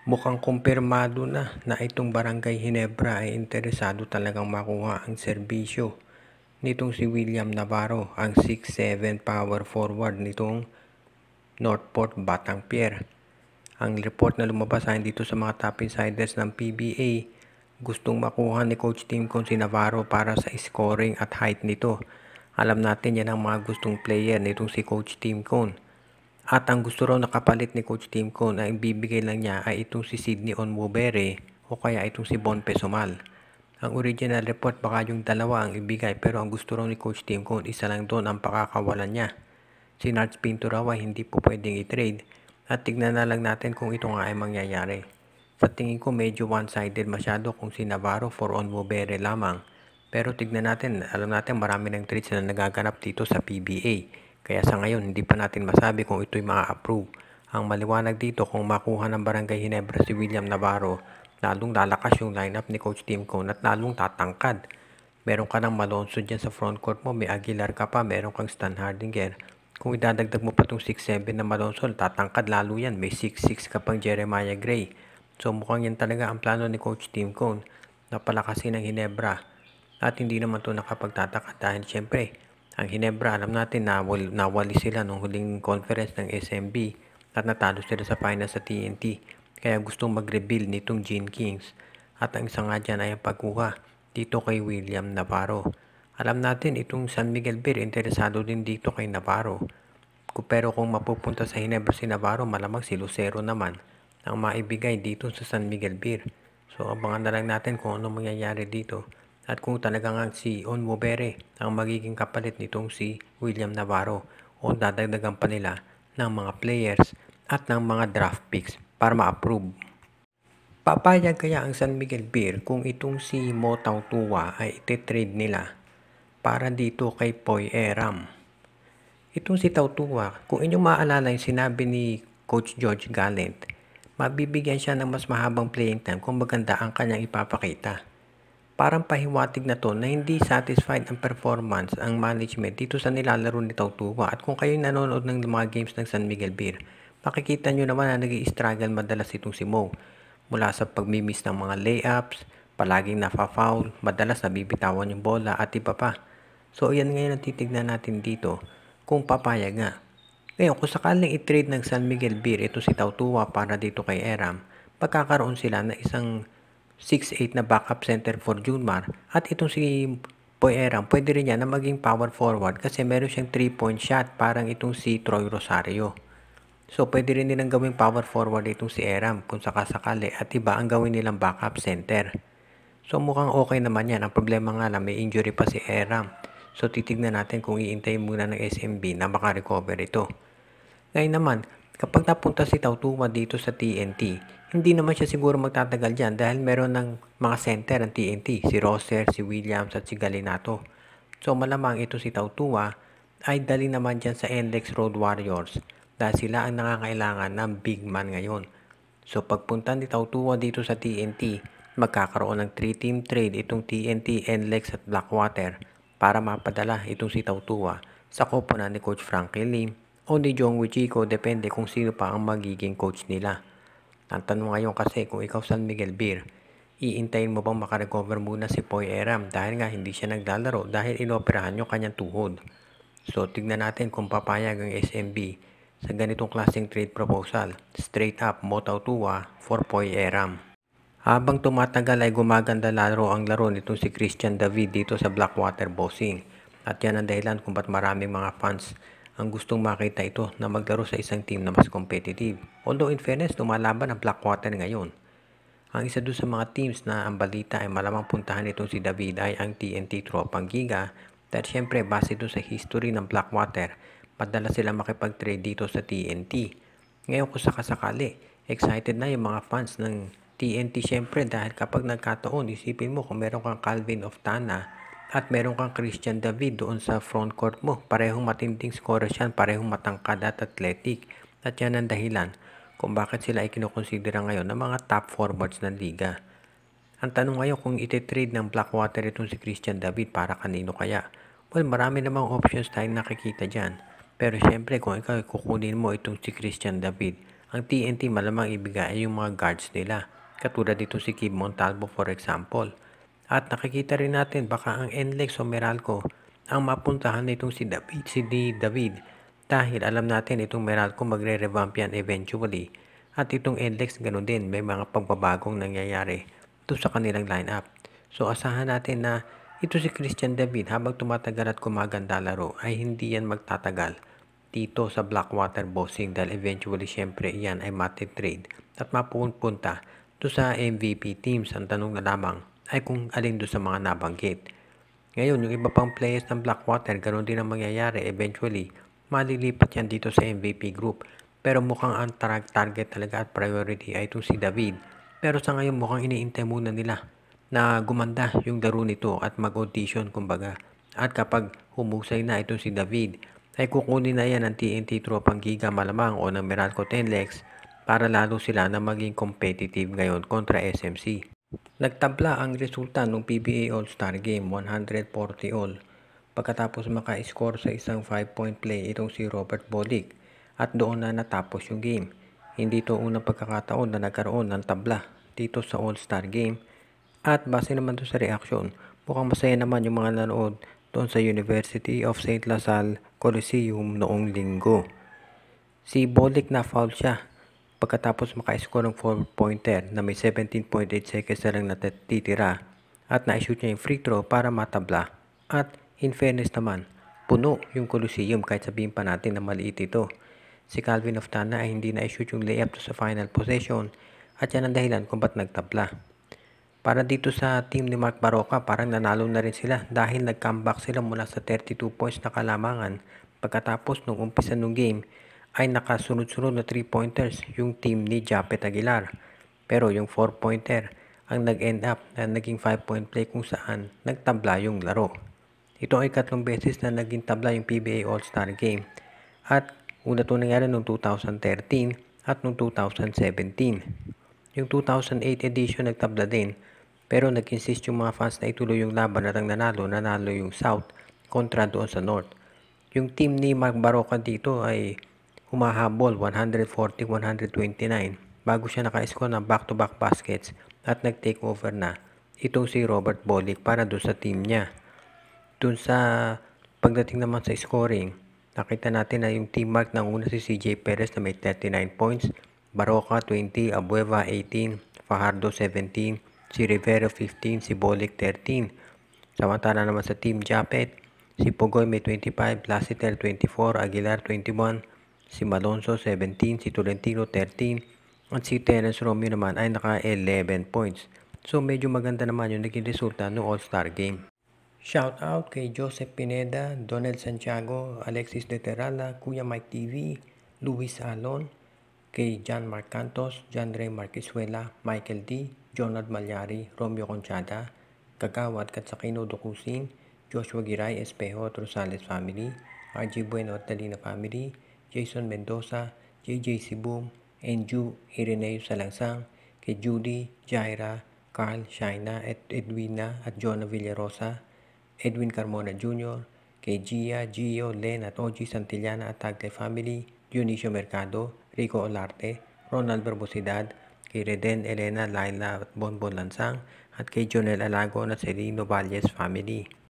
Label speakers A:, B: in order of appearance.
A: Mukhang kumpirmado na itong Barangay Ginebra ay interesado talagang makuha ang serbisyo nitong si William Navarro, ang 6'7 power forward nitong Northport Batangpier. Ang report na lumabas ay dito sa mga top insiders ng PBA, gustong makuha ni Coach Tim Cone si Navarro para sa scoring at height nito. Alam natin yan ang mga gustong player nitong si Coach Tim Cone. At ang gusto raw nakapalit ni Coach Tim Cone ay ibibigay lang niya ay itong si Sydney Onwubere o kaya itong si Bon Pesumal. Ang original report baka yung dalawa ang ibigay, pero ang gusto raw ni Coach Tim Cone isa lang doon ang pakakawalan niya. Si Nards Pinto raw ay hindi po pwedeng i-trade at tignan na lang natin kung ito nga ay mangyayari. Sa tingin ko medyo one-sided masyado kung si Navarro for Onwubere lamang. Pero tignan natin, alam natin marami ng trades na nagaganap dito sa PBA. Kaya sa ngayon, hindi pa natin masabi kung ito'y maa-approve. Ang maliwanag dito, kung makuha ng Barangay Ginebra si William Navarro, lalong lalakas yung lineup ni Coach Tim Cone at lalong tatangkad. Meron ka ng Malonzo dyan sa front court mo, may Aguilar ka pa, meron kang Stan Hardinger. Kung idadagdag mo pa itong 6'7 na Malonzo, tatangkad lalo yan. May 6'6 ka pang Jeremiah Gray. So mukhang yan talaga ang plano ni Coach Tim Cone na palakasin ng Ginebra. At hindi naman ito nakapagtataka dahil syempre, ang Ginebra, alam natin na nawali sila nung huling conference ng SMB at natalo sila sa final sa TNT. Kaya gustong mag-rebuild nitong Gene Kings. At ang isa nga dyan ay ang pagkuha dito kay William Navarro. Alam natin itong San Miguel Beer, interesado din dito kay Navarro. Pero kung mapupunta sa Ginebra si Navarro, malamang si Lucero naman ang maibigay dito sa San Miguel Beer. So abangan na lang natin kung ano mangyayari dito. At kung talagang si Onwubere ang magiging kapalit nitong si William Navarro o dadagdagan pa nila ng mga players at ng mga draft picks para ma-approve. Papayag kaya ang San Miguel Beer kung itong si Mo Tautua ay ititrade nila para dito kay Poy Eram? Itong si Tautua, kung inyong maalala yung sinabi ni Coach George Gallant, mabibigyan siya ng mas mahabang playing time kung maganda ang kanyang ipapakita. Parang pahiwatig na to na hindi satisfied ang performance ang management dito sa nilalaro ni Tautua. At kung kayo nanonood ng mga games ng San Miguel Beer, makikita nyo naman na nag-i-struggle madalas itong si Mo. Mula sa pagmimiss ng mga layups, palaging nafa-foul, madalas nabibitawan yung bola at iba pa. So yan ngayon ang titignan natin dito kung papayag nga. Ngayon kung sakaling i-trade ng San Miguel Beer ito si Tautua para dito kay Eram, pagkakaroon sila na isang 6'8 na backup center for Junmar at itong si Poy Eram pwede rin yan na maging power forward kasi meron siyang 3-point shot parang itong si Troy Rosario. So pwede rin nilang gawing power forward itong si Eram kung sakasakali at iba ang gawin nilang backup center. So mukhang okay naman yan. Ang problema nga lang may injury pa si Eram. So titignan natin kung iintay muna ng SMB na makarecover ito. Ngayon naman, kapag napunta si Tautua dito sa TNT, hindi naman siya siguro magtatagal dyan dahil meron ng mga center ng TNT, si Roser, si Williams at si Galinato. So malamang ito si Tautua ay dali naman dyan sa NLEX Road Warriors dahil sila ang nangangailangan ng big man ngayon. So pagpunta ni Tautua dito sa TNT, magkakaroon ng 3-team trade itong TNT, NLEX at Blackwater para mapadala itong si Tautua sa koponan ni Coach Frankie Lim o ni Jong Wichiko, depende kung sino pa ang magiging coach nila. Ang tanong ngayon kasi kung ikaw San Miguel Beer, iintayin mo bang makarecover muna si Poy Eram dahil nga hindi siya naglalaro dahil inoperahan yung kanyang tuhod. So tignan natin kung papayag ang SMB sa ganitong klaseng trade proposal. Straight up Mo Tautua for Poy Eram. Habang tumatagal ay gumaganda laro ang laro nitong si Christian David dito sa Blackwater Bossing. At yan ang dahilan kung ba't maraming mga fans ang gustong makita ito na maglaro sa isang team na mas competitive. Although in fairness, lumalaban ang Blackwater ngayon. Ang isa doon sa mga teams na ang balita ay malamang puntahan itong si David ay ang TNT Tropang Giga. Dahil syempre base doon sa history ng Blackwater, padala sila makipag-trade dito sa TNT. Ngayon kung sakasakali, excited na yung mga fans ng TNT syempre dahil kapag nagkataon, isipin mo kung meron kang Calvin Oftana at meron kang Christian David doon sa front court mo. Parehong matinding scorers yan, parehong matangkad at athletic. At yan ang dahilan kung bakit sila ay kinukonsidera ngayon ng mga top forwards ng liga. Ang tanong ngayon kung ititrade ng Blackwater itong si Christian David para kanino kaya? Well, marami namang options tayong nakikita dyan. Pero syempre kung ikaw kukunin mo itong si Christian David, Ang TNT malamang ibigay ay yung mga guards nila. Katulad dito si Kim Montalvo for example. At nakikita rin natin baka ang NLEX o Meralco ang mapuntahan nitong si David dahil alam natin itong Meralco magre-revamp yan eventually. At itong NLEX ganun din, may mga pagbabagong nangyayari ito sa kanilang lineup. So asahan natin na ito si Christian David habang tumatagal at kumaganda laro ay hindi yan magtatagal dito sa Blackwater Bossing dahil eventually syempre yan ay matitrade at mapupunta to sa MVP teams. Ang tanong na lamang ay kung alin do sa mga nabanggit. Ngayon, yung iba pang players ng Blackwater, ganoon din ang mangyayari. Eventually, malilipat yan dito sa MVP group. Pero mukhang ang target talaga at priority ay itong si David. Pero sa ngayon, mukhang iniintay muna nila na gumanda yung laro nito at mag-audition kumbaga. At kapag humusay na itong si David, ay kukunin na yan ng TNT Tropang Giga malamang o ng Meralco Tenlex para lalo sila na maging competitive ngayon kontra SMC. Nagtabla ang resulta ng PBA All-Star Game 140 all pagkatapos maka-score sa isang 5-point play itong si Robert Bolick at doon na natapos yung game. Hindi ito unang pagkakataon na nagkaroon ng tabla dito sa All-Star Game at base naman doon sa reaction, mukhang masaya naman yung mga nanood doon sa University of St. Lasal Coliseum noong linggo. Si Bolick na foul siya pagkatapos maka-score ng 4-pointer na may 17.8 seconds na lang natitira at na-shoot niya yung free throw para matabla. At in fairness naman, puno yung Coliseum kahit sabihin pa natin na maliit ito. Si Calvin Oftana ay hindi na-shoot yung layup sa final possession at yan ang dahilan kung ba't nagtabla. Para dito sa team ni Mark Baroka, parang nanalo na rin sila dahil nag-comeback sila mula sa 32 points na kalamangan. Pagkatapos nung umpisa ng game ay nakasunod-sunod na 3-pointers yung team ni Japet Aguilar. Pero yung 4-pointer ang nag-end up na naging 5-point play kung saan nagtabla yung laro. Ito ay 3 beses na naging tabla yung PBA All-Star Game. At una ito nangyari noong 2013 at noong 2017. Yung 2008 edition nagtabla din. Pero nag-insist yung mga fans na ituloy yung laban at ang nanalo yung South kontra doon sa North. Yung team ni Mark Baroka dito ay humahabol 140-129 bago siya naka-score ng back-to-back baskets at nag-take over na itong si Robert Bolick para doon sa team niya. Doon sa pagdating naman sa scoring, nakita natin na yung team mark ng una si CJ Perez na may 39 points, Baroka 20, Abueva 18, Fajardo 17, si Rivero 15, si Bolick 13. Samantala naman sa Team Japet, si Pugoy may 25, Lassiter 24, Aguilar 21, si Malonzo 17, si Tolentino 13, at si Terence Romeo naman ay naka 11 points. So medyo maganda naman yung naging resulta ng All-Star Game. Shout out kay Joseph Pineda, Donald Santiago, Alexis De Terrala, Kuya Mike TV, Luis Alon, kay John Mark Cantos, John Ray Marquisuela, Michael D, Jonald Malyari, Romeo Conchada, Kagawad Katsakino Dukusin, Joshua Giray Espejo at Rosales family, RG Bueno at Dalina family, Jason Mendoza, JJ Sibum, Enju Ireneo Salangsang, kay Judy, Jaira, Carl, Shaina at Edwina at Jonah Villarosa, Edwin Carmona Jr., kay Gia, Gio, Len at OG Santillana at Tagle family, Dionisio Mercado, Rico Olarte, Ronald Barbosidad, kay Reden, Elena, Laila at Bonbon Lansang, at kay Jonel Alago at Celino Valles family.